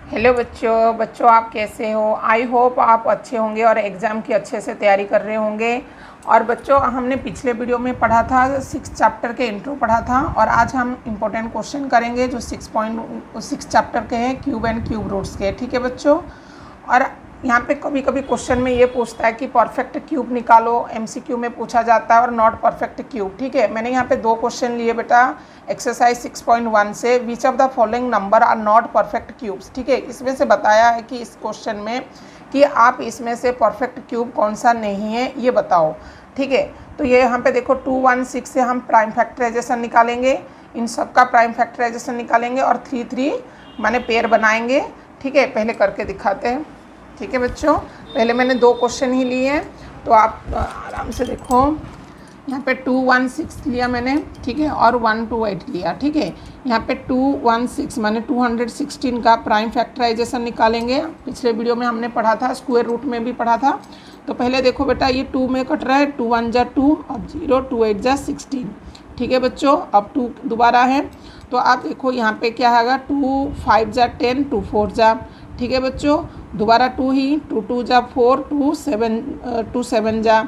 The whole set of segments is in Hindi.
हेलो बच्चों आप कैसे हो। आई होप आप अच्छे होंगे और एग्ज़ाम की अच्छे से तैयारी कर रहे होंगे। और बच्चों हमने पिछले वीडियो में पढ़ा था 6 चैप्टर के इंट्रो पढ़ा था और आज हम इम्पोर्टेंट क्वेश्चन करेंगे जो 6 चैप्टर के हैं क्यूब एंड क्यूब रूट्स के। ठीक है बच्चों। और यहाँ पे कभी कभी क्वेश्चन में ये पूछता है कि परफेक्ट क्यूब निकालो, एमसीक्यू में पूछा जाता है, और नॉट परफेक्ट क्यूब। ठीक है, मैंने यहाँ पे 2 क्वेश्चन लिए बेटा एक्सरसाइज 6.1 से। Which of the following number are not perfect cubes. ठीक है, इसमें से बताया है कि इस क्वेश्चन में कि आप इसमें से परफेक्ट क्यूब कौन सा नहीं है ये बताओ। ठीक है, तो ये यहाँ पे देखो 216 से हम प्राइम फैक्टराइजेशन निकालेंगे, इन सब का प्राइम फैक्टराइजेशन निकालेंगे और 3 माने पेयर बनाएंगे। ठीक है, पहले करके दिखाते हैं। ठीक है बच्चों, पहले मैंने 2 क्वेश्चन ही लिए हैं तो आप आराम से देखो। यहाँ पे 216 लिया मैंने, ठीक है, और 128 लिया। ठीक है, यहाँ पे 216 माने 216 का प्राइम फैक्टराइजेशन निकालेंगे। पिछले वीडियो में हमने पढ़ा था, स्क्वायर रूट में भी पढ़ा था। तो पहले देखो बेटा ये 2 में कट रहा है, 2 1 जा 2, अब 0, 2 8 जा 16। ठीक है बच्चों, अब 2 दोबारा है तो आप देखो यहाँ पे क्या आएगा, 2 5 जा 10, 2 4 जा। ठीक है बच्चों, दोबारा 2 ही, 2 2 जा 4, 2 7 जा।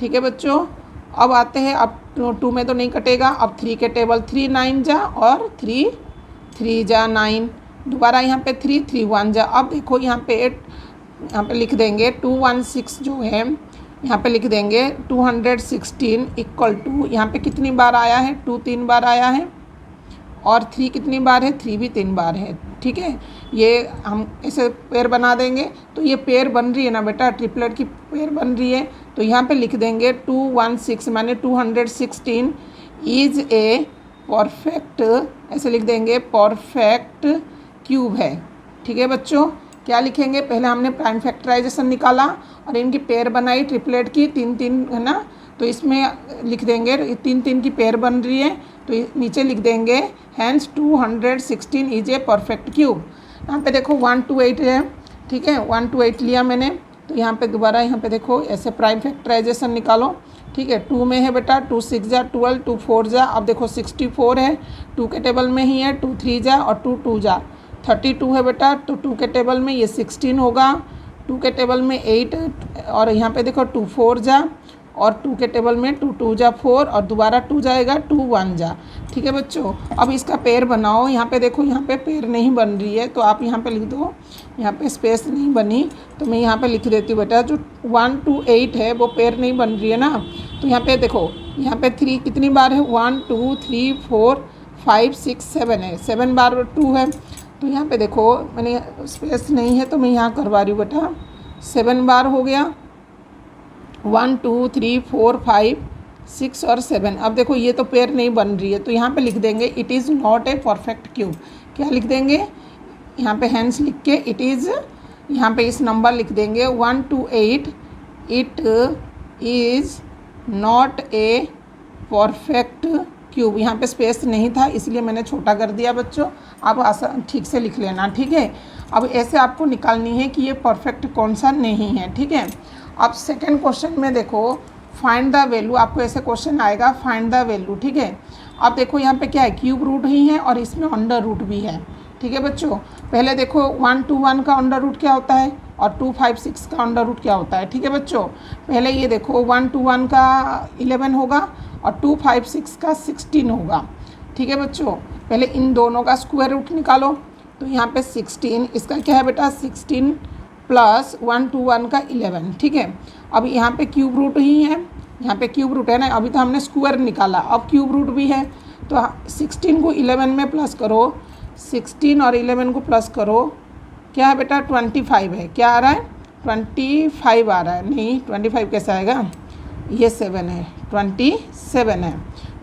ठीक है बच्चों, अब आते हैं, अब 2 में तो नहीं कटेगा, अब 3 के टेबल 3 9 जा और 3 3 जा 9। दोबारा यहाँ पे 3 3 1 जा। अब देखो यहाँ पे लिख देंगे 216 जो है यहाँ पे लिख देंगे 216 इक्वल टू, यहाँ पे कितनी बार आया है, 2 3 बार आया है और 3 कितनी बार है, 3 भी 3 बार है। ठीक है, ये हम ऐसे पेयर बना देंगे तो ये पेयर बन रही है ना बेटा, ट्रिपलेट की पेयर बन रही है। तो यहाँ पे लिख देंगे 216 माने 216 इज ए परफेक्ट, ऐसे लिख देंगे परफेक्ट क्यूब है। ठीक है बच्चों, क्या लिखेंगे, पहले हमने प्राइम फैक्टराइजेशन निकाला और इनकी पेयर बनाई ट्रिपलेट की, 3 3 है ना, तो इसमें लिख देंगे 3 3 की पेयर बन रही है तो नीचे लिख देंगे hence 216 is a perfect cube. यहाँ पे देखो 128 है। ठीक है, 128 लिया मैंने तो यहाँ पे दोबारा यहाँ पे देखो ऐसे प्राइम फैक्टराइजेशन निकालो। ठीक है, 2 में है बेटा, 2 6 जा 12, 2 4 जा, अब देखो 64 है, 2 के टेबल में ही है, 2 3 जा और 2 2 जा, 32 है बेटा, तो 2 के टेबल में ये 16 होगा, 2 के टेबल में 8 और यहाँ पे देखो 2 4 जा और 2 के टेबल में 2 2 जा 4 और दोबारा 2 जाएगा, 2 1 जा। ठीक है बच्चों, अब इसका पेयर बनाओ। यहाँ पे देखो यहाँ पे पेयर नहीं बन रही है तो आप यहाँ पे लिख दो, यहाँ पे स्पेस नहीं बनी तो मैं यहाँ पे लिख देती हूँ बेटा, जो 1 2 8 है वो पेयर नहीं बन रही है ना। तो यहाँ पे देखो, यहाँ पे 3 कितनी बार है, 1 2 3 4 5 6 7 है, 7 बार 2 है। तो यहाँ पे देखो मैंने स्पेस नहीं है तो मैं यहाँ करवा रही हूँ बेटा, 7 बार हो गया, 1 2 3 4 5 6 और 7। अब देखो ये तो पेयर नहीं बन रही है तो यहाँ पे लिख देंगे it is not a perfect cube. क्या लिख देंगे, यहाँ पे हैंस लिख के इट इज़, यहाँ पे इस नंबर लिख देंगे 1 2 8, it is not a perfect cube. यहाँ पे स्पेस नहीं था इसलिए मैंने छोटा कर दिया बच्चों, आप आसान ठीक से लिख लेना। ठीक है, अब ऐसे आपको निकालनी है कि ये परफेक्ट कौन सा नहीं है। ठीक है, अब सेकंड क्वेश्चन में देखो फाइंड द वैल्यू, आपको ऐसे क्वेश्चन आएगा फाइंड द वैल्यू। ठीक है, अब देखो यहाँ पे क्या है, क्यूब रूट ही है और इसमें अंडर रूट भी है। ठीक है बच्चों, पहले देखो 1 2 1 का अंडर रूट क्या होता है और 2 5 6 का अंडर रूट क्या होता है। ठीक है बच्चों, पहले ये देखो 1 2 1 का 11 होगा और 2 5 6 का 16 होगा। ठीक है बच्चों, पहले इन दोनों का स्क्वायर रूट निकालो। तो यहाँ पे 16, इसका क्या है बेटा 16 प्लस 1 2 1 का 11। ठीक है, अब यहाँ पे क्यूब रूट ही है, यहाँ पे क्यूब रूट है ना, अभी तो हमने स्क्वायर निकाला, अब क्यूब रूट भी है तो 16 को 11 में प्लस करो, 16 और 11 को प्लस करो, क्या है बेटा 25 है। क्या आ रहा है 25 आ रहा है, नहीं 25 कैसा आएगा, ये 7 है, 27 है।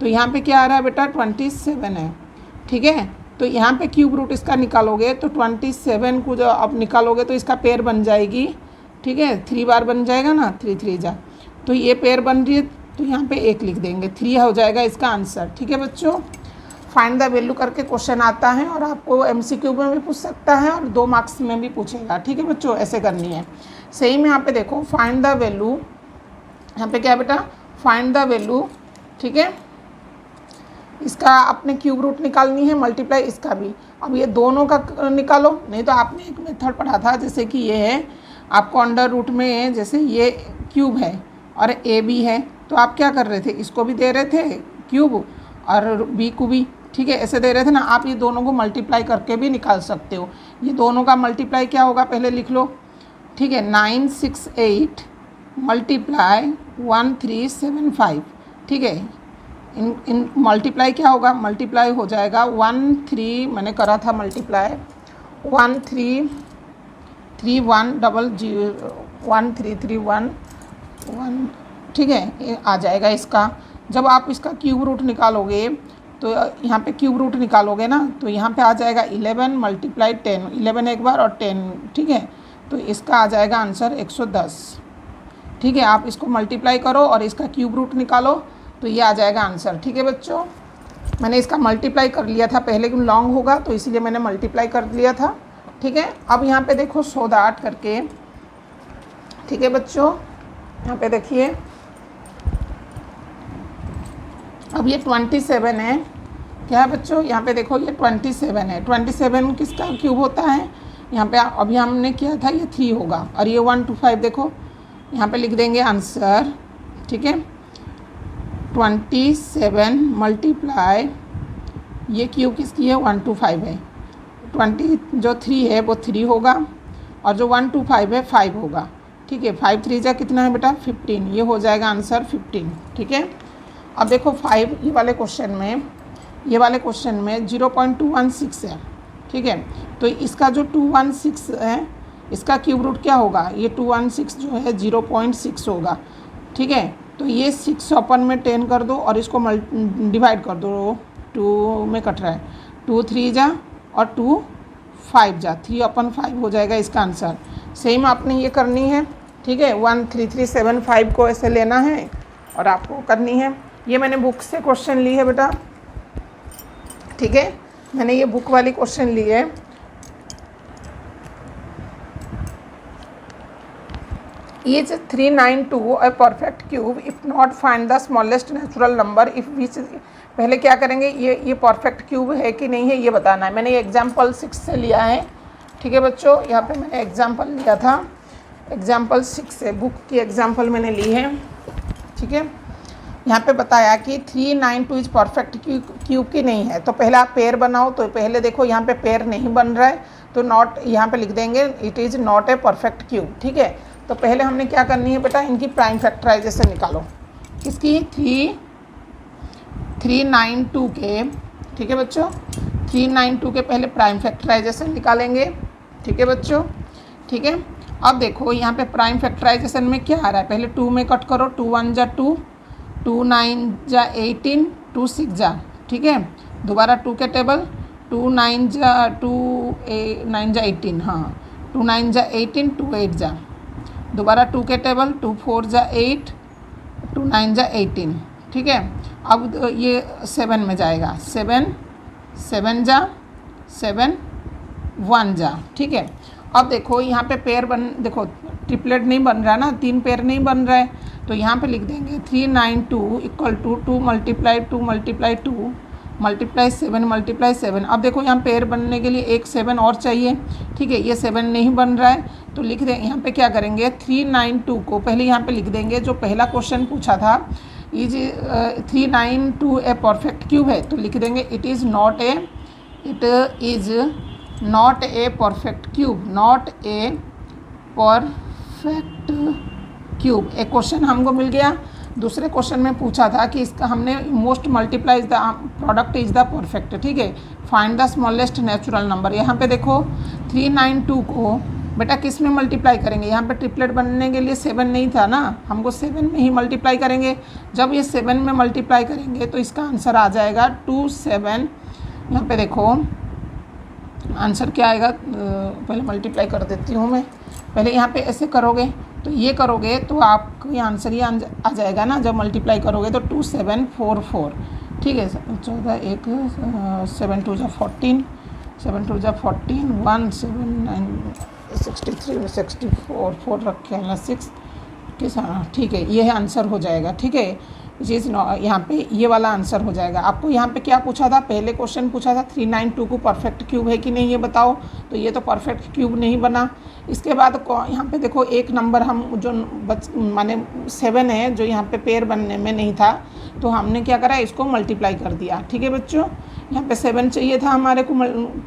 तो यहाँ पे क्या आ रहा है बेटा 27 है। ठीक है, तो यहाँ पे क्यूब रूट इसका निकालोगे तो 27 को जो आप निकालोगे तो इसका पेयर बन जाएगी। ठीक है, 3 बार बन जाएगा ना, 3 3 जा, तो ये पेयर बन रही है तो यहाँ पे 1 लिख देंगे, 3 हो जाएगा इसका आंसर। ठीक है बच्चों, फाइंड द वैल्यू करके क्वेश्चन आता है और आपको एमसीक्यू में भी पूछ सकता है और 2 मार्क्स में भी पूछेगा। ठीक है बच्चों, ऐसे करनी है। सही में यहाँ पे देखो फाइंड द वैल्यू, यहाँ पे क्या बेटा फाइंड द वैल्यू। ठीक है, इसका आपने क्यूब रूट निकालनी है, मल्टीप्लाई इसका भी। अब ये दोनों का निकालो, नहीं तो आपने एक मेथड पढ़ा था जैसे कि ये है, आपको अंडर रूट में जैसे ये क्यूब है और ए बी है, तो आप क्या कर रहे थे, इसको भी दे रहे थे क्यूब और बी को भी, ठीक है, ऐसे दे रहे थे ना। आप ये दोनों को मल्टीप्लाई करके भी निकाल सकते हो। ये दोनों का मल्टीप्लाई क्या होगा पहले लिख लो, ठीक है, 968 मल्टीप्लाई 1375, ठीक है। इन मल्टीप्लाई क्या होगा, मल्टीप्लाई हो जाएगा 13, मैंने करा था मल्टीप्लाई 133100 ठीक है, ये आ जाएगा इसका। जब आप इसका क्यूब रूट निकालोगे तो यहाँ पे क्यूब रूट निकालोगे ना, तो यहाँ पे आ जाएगा 11 मल्टीप्लाई 10, 11 एक बार और 10, ठीक है, तो इसका आ जाएगा आंसर 110, ठीक है। आप इसको मल्टीप्लाई करो और इसका क्यूब रूट निकालो तो ये आ जाएगा आंसर, ठीक है बच्चों। मैंने इसका मल्टीप्लाई कर लिया था पहले, क्यों लॉन्ग होगा तो इसीलिए मैंने मल्टीप्लाई कर लिया था, ठीक है। अब यहाँ पे देखो 100 करके, ठीक है बच्चों, यहाँ पे देखिए, अब ये 27 है, क्या है बच्चों, यहाँ पे देखो ये 27 है। 27 किसका क्यूब होता है, यहाँ पे अभी हमने किया था ये 3 होगा, और ये 125 देखो यहाँ पे लिख देंगे आंसर, ठीक है। 27 मल्टीप्लाई ये क्यूब किसकी है, 125 है। 20 जो 3 है वो 3 होगा, और जो 125 है 5 होगा, ठीक है। 5 3 जा कितना है बेटा, 15, ये हो जाएगा आंसर 15, ठीक है। अब देखो 5 ये वाले क्वेश्चन में 0.216 है, ठीक है। तो इसका जो 216 है इसका क्यूब रूट क्या होगा, ये 216 जो है 0.6 होगा, ठीक है। तो ये 6 अपन में 10 कर दो और इसको डिवाइड कर दो, 2 में कट रहा है, 2 3 जा और 2 5 जा, 3/5 हो जाएगा इसका आंसर। सेम आपने ये करनी है, ठीक है, 13375 को ऐसे लेना है और आपको करनी है। ये मैंने बुक से क्वेश्चन ली है बेटा, ठीक है, मैंने ये बुक वाली क्वेश्चन ली है। Is 392 a perfect cube? If not, find the smallest natural number if which, पहले क्या करेंगे, ये परफेक्ट क्यूब है कि नहीं है ये बताना है। मैंने ये एग्जाम्पल 6 से लिया है, ठीक है बच्चों, यहाँ पे मैंने एग्जाम्पल लिया था, एग्जाम्पल 6 से बुक की एग्जाम्पल मैंने ली है, ठीक है। यहाँ पे बताया कि 392 इज परफेक्ट क्यूब की नहीं है, तो पहले आप पेयर बनाओ। तो पहले देखो यहाँ पे पेयर नहीं बन रहा है, तो नॉट यहाँ पे लिख देंगे, it is not a perfect cube, ठीक है। तो पहले हमने क्या करनी है बेटा, इनकी प्राइम फैक्टराइजेशन निकालो, किसकी, 392 के, ठीक है बच्चों, 392 के पहले प्राइम फैक्टराइजेशन निकालेंगे, ठीक है बच्चों, ठीक है। अब देखो यहाँ पे प्राइम फैक्टराइजेशन में क्या आ रहा है, पहले 2 में कट करो, 2 1 जा 2, 2 9 जा 18, 2 6 जा, ठीक है। दोबारा 2 के टेबल, 2 9 जा 18, हाँ 2 9 जा 18, 2 8 जा, दोबारा 2 के टेबल, 2 4 जा 8, 2 9 जा 18, ठीक है। अब ये 7 में जाएगा, 7 7 जा 7 1 जा, ठीक है। अब देखो यहाँ पे पेयर देखो ट्रिपलेट नहीं बन रहा है ना, 3 पेयर नहीं बन रहा है, तो यहाँ पे लिख देंगे 392 equal to 2 multiply 2 multiply 2 multiply 7 multiply 7। अब देखो यहाँ पेयर बनने के लिए एक 7 और चाहिए, ठीक है, ये 7 नहीं बन रहा है, तो लिख दें यहाँ पे क्या करेंगे, 392 को पहले यहाँ पे लिख देंगे, जो पहला क्वेश्चन पूछा था इज 392 ए परफेक्ट क्यूब है, तो लिख देंगे it is not a perfect cube, not a perfect cube. एक क्वेश्चन हमको मिल गया। दूसरे क्वेश्चन में पूछा था कि इसका हमने most multiply the product is the perfect, ठीक है, find the smallest natural number. यहाँ पे देखो 392 को बेटा किस में मल्टीप्लाई करेंगे, यहाँ पे ट्रिपलेट बनने के लिए 7 नहीं था ना, हमको 7 में ही मल्टीप्लाई करेंगे। जब ये 7 में मल्टीप्लाई करेंगे तो इसका आंसर आ जाएगा 27। यहाँ पे देखो आंसर क्या आएगा, पहले मल्टीप्लाई कर देती हूँ मैं, पहले यहाँ पे ऐसे करोगे तो ये करोगे तो आपको ये आंसर ही आ जाएगा ना, जब मल्टीप्लाई करोगे तो 2744, ठीक है। 14 1 7 2 जा 14, 7 2 जा 14, 1 7 9 63 64 4 रखे हैं ना 6 ठीक है, ये है आंसर हो जाएगा। ठीक है, चीज़ यहाँ पे ये वाला आंसर हो जाएगा। आपको यहाँ पे क्या पूछा था, पहले क्वेश्चन पूछा था 392 को परफेक्ट क्यूब है कि नहीं ये बताओ, तो ये तो परफेक्ट क्यूब नहीं बना। इसके बाद यहाँ पे देखो एक नंबर हम जो माने 7 है जो यहाँ पे पेयर बनने में नहीं था, तो हमने क्या करा, इसको मल्टीप्लाई कर दिया। ठीक है बच्चों, यहाँ पे 7 चाहिए था हमारे को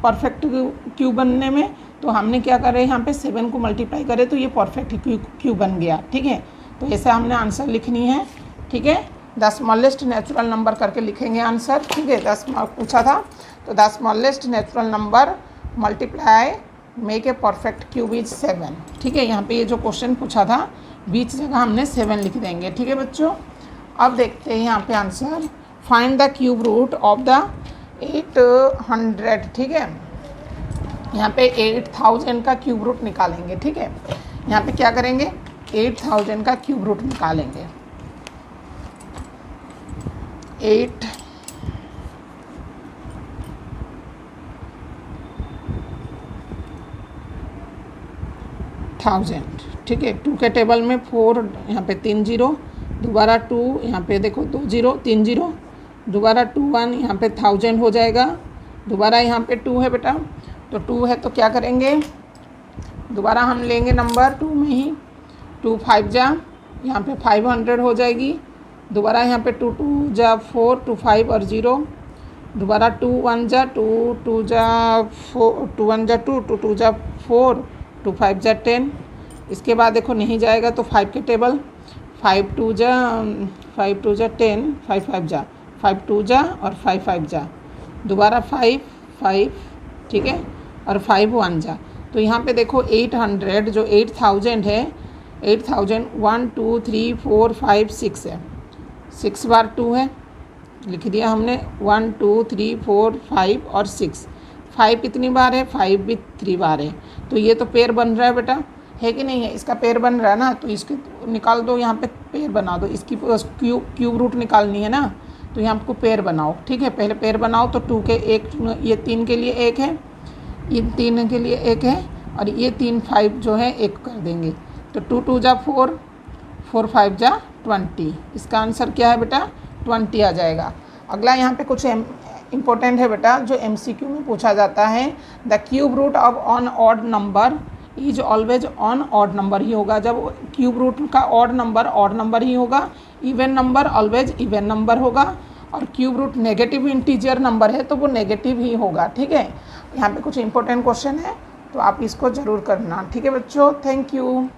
परफेक्ट क्यूब बनने में, तो हमने क्या करे, यहाँ पे 7 को मल्टीप्लाई करे तो ये परफेक्ट क्यूब बन गया। ठीक है, तो ऐसे हमने आंसर लिखनी है। ठीक है, द स्मॉलेस्ट नेचुरल नंबर करके लिखेंगे आंसर। ठीक है, 10 मार्क पूछा था, तो the smallest natural number multiply make a perfect cube is 7। ठीक है, यहाँ पे ये जो क्वेश्चन पूछा था बीच जगह हमने 7 लिख देंगे। ठीक है बच्चों, अब देखते हैं यहाँ पे answer, find the cube root of the 800। ठीक है, यहाँ पे 8000 का क्यूब रूट निकालेंगे। ठीक है, यहाँ पे क्या करेंगे, 8000 का क्यूब रूट निकालेंगे। 8000। ठीक है, 2 के टेबल में 4, यहाँ पे 3 0, दोबारा 2, यहाँ पे देखो 2 0 3 0, दोबारा 2 1, यहाँ पे 1000 हो जाएगा, दोबारा यहाँ पे 2 है बेटा, तो 2 है तो क्या करेंगे, दोबारा हम लेंगे नंबर 2 में ही, 2 5 जा, यहाँ पे 500 हो जाएगी, दोबारा यहाँ पे 2 2 जा 4, 2 5 और 0, दोबारा 2 1 जा 2, 2 जा 4, 2 1 जा 2, 2 2 जा 4, 2 5 जा 10। इसके बाद देखो नहीं जाएगा तो 5 के टेबल, 5 2 जा 10, 5 5 जा 5 2 जा और 5 5 जा, दोबारा 5 5। ठीक है, और 5 1 जा, तो यहाँ पे देखो 800 जो 8000 है, 8000 1 2 3 4 5 6 है, 6 बार 2 है, लिख दिया हमने 1 2 3 4 5 और 6। 5 कितनी बार है, 5 भी 3 बार है, तो ये तो पेयर बन रहा है बेटा, है कि नहीं है, इसका पेयर बन रहा है ना, तो इसके निकाल दो, यहाँ पे पेयर बना दो, इसकी क्यूब रूट निकालनी है ना, तो यहाँ आपको पेयर बनाओ। ठीक है, पहले पेयर बनाओ, तो 2 के 1, ये 3 के लिए 1 है, ये 3 के लिए 1 है, और ये 3 5 जो है 1 कर देंगे, तो 2 2 जा 4, 4 5 जा 20। इसका आंसर क्या है बेटा, 20 आ जाएगा। अगला यहाँ पे कुछ इम्पोर्टेंट है बेटा, जो MCQ में पूछा जाता है, the cube root of an odd number is always an odd number ही होगा। जब क्यूब रूट का ऑड नंबर ही होगा, even number always even number होगा, और cube root negative integer number है तो वो नेगेटिव ही होगा। ठीक है, यहाँ पे कुछ इंपॉर्टेंट क्वेश्चन है, तो आप इसको ज़रूर करना। ठीक है बच्चों, थैंक यू।